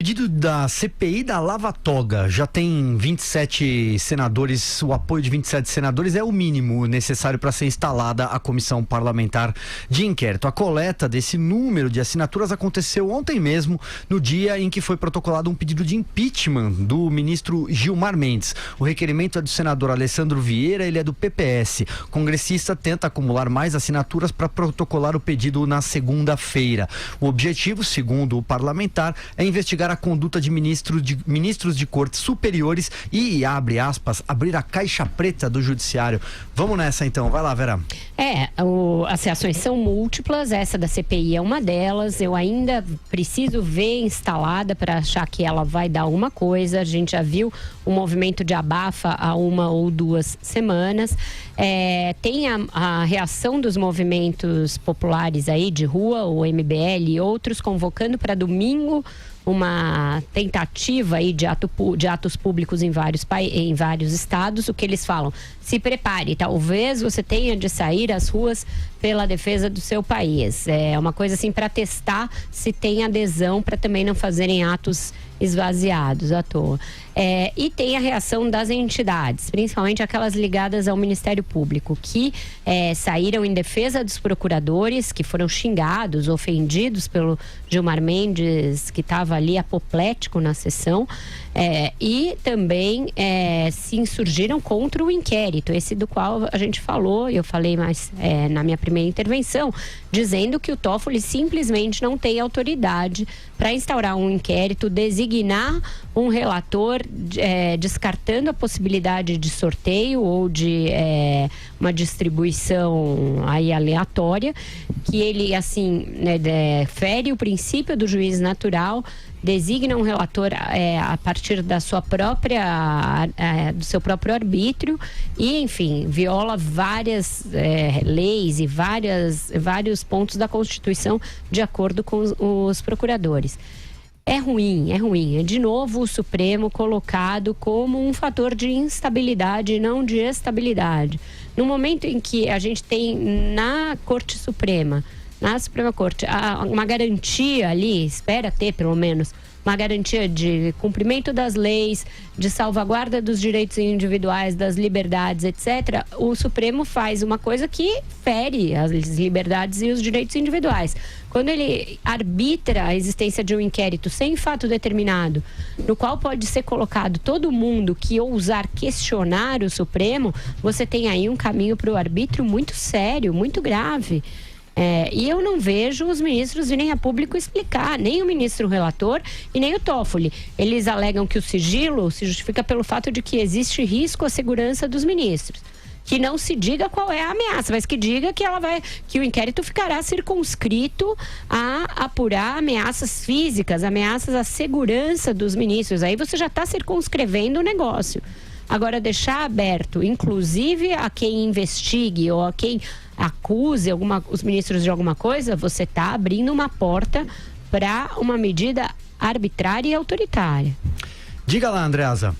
Pedido da CPI da Lava Toga, já tem 27 senadores, o apoio de 27 senadores é o mínimo necessário para ser instalada a comissão parlamentar de inquérito. A coleta desse número de assinaturas aconteceu ontem mesmo, no dia em que foi protocolado um pedido de impeachment do ministro Gilmar Mendes. O requerimento é do senador Alessandro Vieira, ele é do PPS. O congressista tenta acumular mais assinaturas para protocolar o pedido na segunda-feira. O objetivo, segundo o parlamentar, é investigar a conduta de ministros de cortes superiores e, abre aspas, abrir a caixa preta do judiciário. Vamos nessa então, vai lá, Vera. As reações são múltiplas, essa da CPI é uma delas. Eu ainda preciso ver instalada para achar que ela vai dar alguma coisa. A gente já viu um movimento de abafa há 1 ou 2 semanas. Tem a reação dos movimentos populares aí de rua, o MBL e outros, convocando para domingo uma tentativa aí de atos públicos em vários estados. O que eles falam? Se prepare, talvez você tenha de sair às ruas pela defesa do seu país. É uma coisa assim para testar se tem adesão, para também não fazerem atos esvaziados à toa. E tem a reação das entidades, principalmente aquelas ligadas ao Ministério Público, que saíram em defesa dos procuradores, que foram xingados, ofendidos pelo Gilmar Mendes, que estava ali apoplético na sessão, e também se insurgiram contra o inquérito, esse do qual a gente falou, e eu falei mais na minha primeira intervenção, dizendo que o Toffoli simplesmente não tem autoridade para instaurar um inquérito, designar um relator, descartando a possibilidade de sorteio ou de uma distribuição aí aleatória, que ele, assim, fere o princípio do juiz natural, designa um relator a partir da sua própria, do seu próprio arbítrio e, enfim, viola várias leis e vários pontos da Constituição de acordo com os procuradores. É ruim. É de novo o Supremo colocado como um fator de instabilidade e não de estabilidade. No momento em que a gente tem na Corte Suprema, na Suprema Corte, uma garantia ali, espera ter pelo menos, uma garantia de cumprimento das leis, de salvaguarda dos direitos individuais, das liberdades, etc., o Supremo faz uma coisa que fere as liberdades e os direitos individuais. Quando ele arbitra a existência de um inquérito sem fato determinado, no qual pode ser colocado todo mundo que ousar questionar o Supremo, você tem aí um caminho para o arbítrio muito sério, muito grave. E eu não vejo os ministros virem a público explicar, nem o ministro relator e nem o Toffoli. Eles alegam que o sigilo se justifica pelo fato de que existe risco à segurança dos ministros. Que não se diga qual é a ameaça, mas que diga que o inquérito ficará circunscrito a apurar ameaças físicas, ameaças à segurança dos ministros. Aí você já está circunscrevendo o negócio. Agora, deixar aberto, inclusive a quem investigue ou a quem acuse os ministros de alguma coisa, você está abrindo uma porta para uma medida arbitrária e autoritária. Diga lá, Andreasa.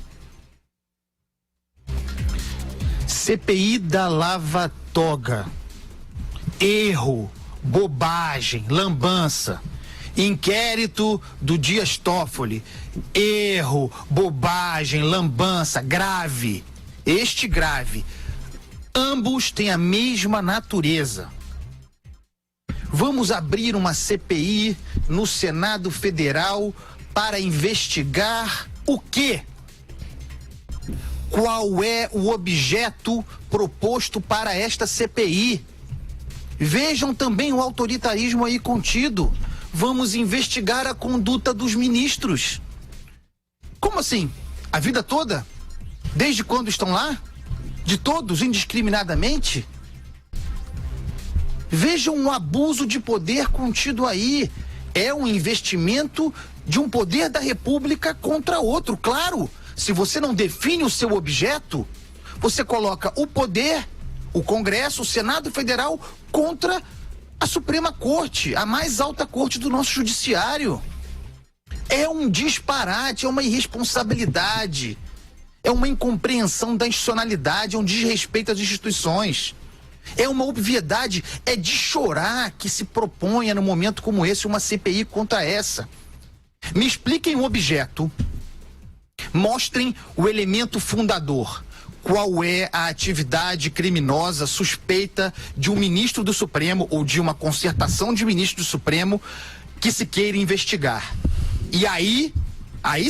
CPI da Lava Toga. Erro, bobagem, lambança. Inquérito do Dias Toffoli. Erro, bobagem, lambança, grave. Grave. Ambos têm a mesma natureza. Vamos abrir uma CPI no Senado Federal para investigar o quê? Qual é o objeto proposto para esta CPI? Vejam também o autoritarismo aí contido. Vamos investigar a conduta dos ministros. Como assim? A vida toda? Desde quando estão lá? De todos, indiscriminadamente? Vejam o abuso de poder contido aí. É um investimento de um poder da República contra outro. Claro, se você não define o seu objeto, você coloca o poder, o Congresso, o Senado Federal contra a Suprema Corte, a mais alta corte do nosso judiciário. É um disparate, é uma irresponsabilidade, é uma incompreensão da institucionalidade, é um desrespeito às instituições. É uma obviedade, é de chorar que se proponha num momento como esse uma CPI contra essa. Me expliquem o objeto, mostrem o elemento fundador. Qual é a atividade criminosa suspeita de um ministro do Supremo ou de uma concertação de ministros do Supremo que se queira investigar? E aí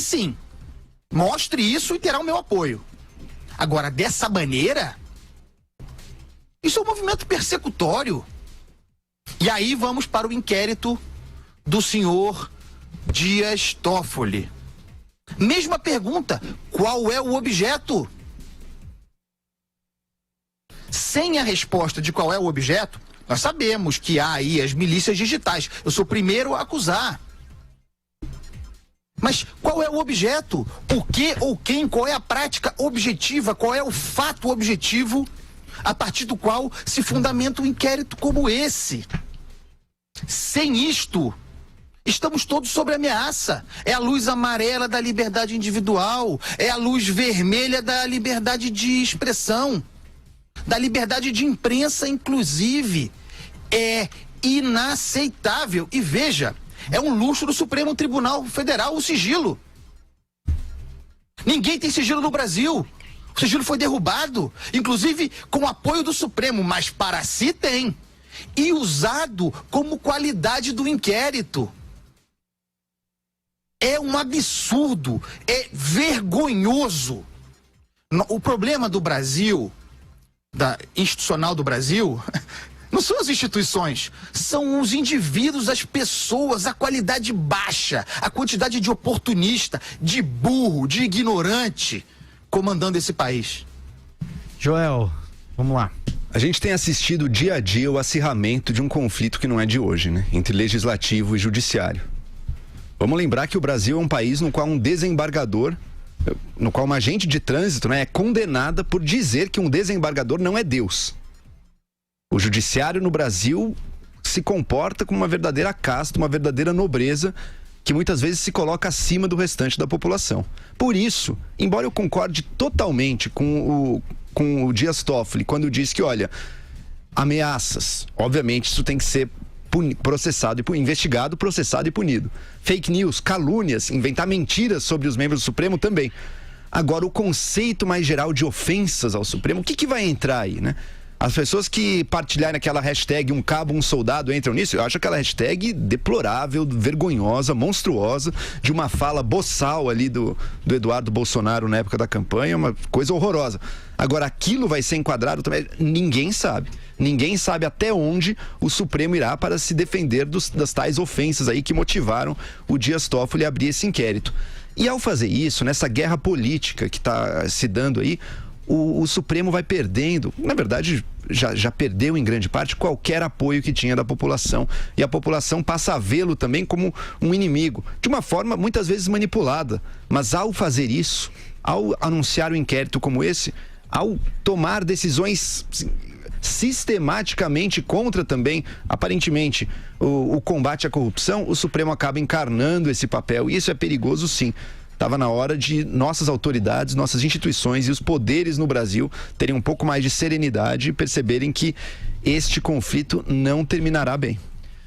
sim, mostre isso e terá o meu apoio. Agora, dessa maneira, isso é um movimento persecutório. E aí vamos para o inquérito do senhor Dias Toffoli. Mesma pergunta, qual é o objeto? Sem a resposta de qual é o objeto, nós sabemos que há aí as milícias digitais. Eu sou o primeiro a acusar. Mas qual é o objeto? O que ou quem? Qual é a prática objetiva? Qual é o fato objetivo a partir do qual se fundamenta um inquérito como esse? Sem isto, estamos todos sob ameaça. É a luz amarela da liberdade individual, é a luz vermelha da liberdade de expressão, da liberdade de imprensa, inclusive. É inaceitável. E veja, é um luxo do Supremo Tribunal Federal o sigilo. Ninguém tem sigilo no Brasil. O sigilo foi derrubado, inclusive com o apoio do Supremo, mas para si tem. E usado como qualidade do inquérito. É um absurdo, é vergonhoso. O problema do Brasil, institucional do Brasil, não são as instituições, são os indivíduos, as pessoas, a qualidade baixa, a quantidade de oportunista, de burro, de ignorante comandando esse país. Joel, vamos lá. A gente tem assistido dia a dia o acirramento de um conflito que não é de hoje, né? Entre legislativo e judiciário. Vamos lembrar que o Brasil é um país no qual um desembargador, no qual uma agente de trânsito, né, é condenada por dizer que um desembargador não é Deus. O judiciário no Brasil se comporta como uma verdadeira casta, uma verdadeira nobreza, que muitas vezes se coloca acima do restante da população. Por isso, embora eu concorde totalmente com o Dias Toffoli, quando diz que, olha, ameaças, obviamente isso tem que ser processado e investigado, processado e punido. Fake news, calúnias, inventar mentiras sobre os membros do Supremo também. Agora, o conceito mais geral de ofensas ao Supremo, o que vai entrar aí, né? As pessoas que partilharem aquela hashtag um cabo, um soldado entram nisso, eu acho aquela hashtag deplorável, vergonhosa, monstruosa, de uma fala boçal ali do Eduardo Bolsonaro na época da campanha, uma coisa horrorosa. Agora, aquilo vai ser enquadrado também, ninguém sabe. Ninguém sabe até onde o Supremo irá para se defender das tais ofensas aí que motivaram o Dias Toffoli a abrir esse inquérito. E ao fazer isso, nessa guerra política que está se dando aí, o Supremo vai perdendo, na verdade já perdeu em grande parte qualquer apoio que tinha da população, e a população passa a vê-lo também como um inimigo, de uma forma muitas vezes manipulada, mas ao fazer isso, ao anunciar um inquérito como esse, ao tomar decisões sistematicamente contra também, aparentemente, o combate à corrupção, o Supremo acaba encarnando esse papel, e isso é perigoso sim. Estava na hora de nossas autoridades, nossas instituições e os poderes no Brasil terem um pouco mais de serenidade e perceberem que este conflito não terminará bem.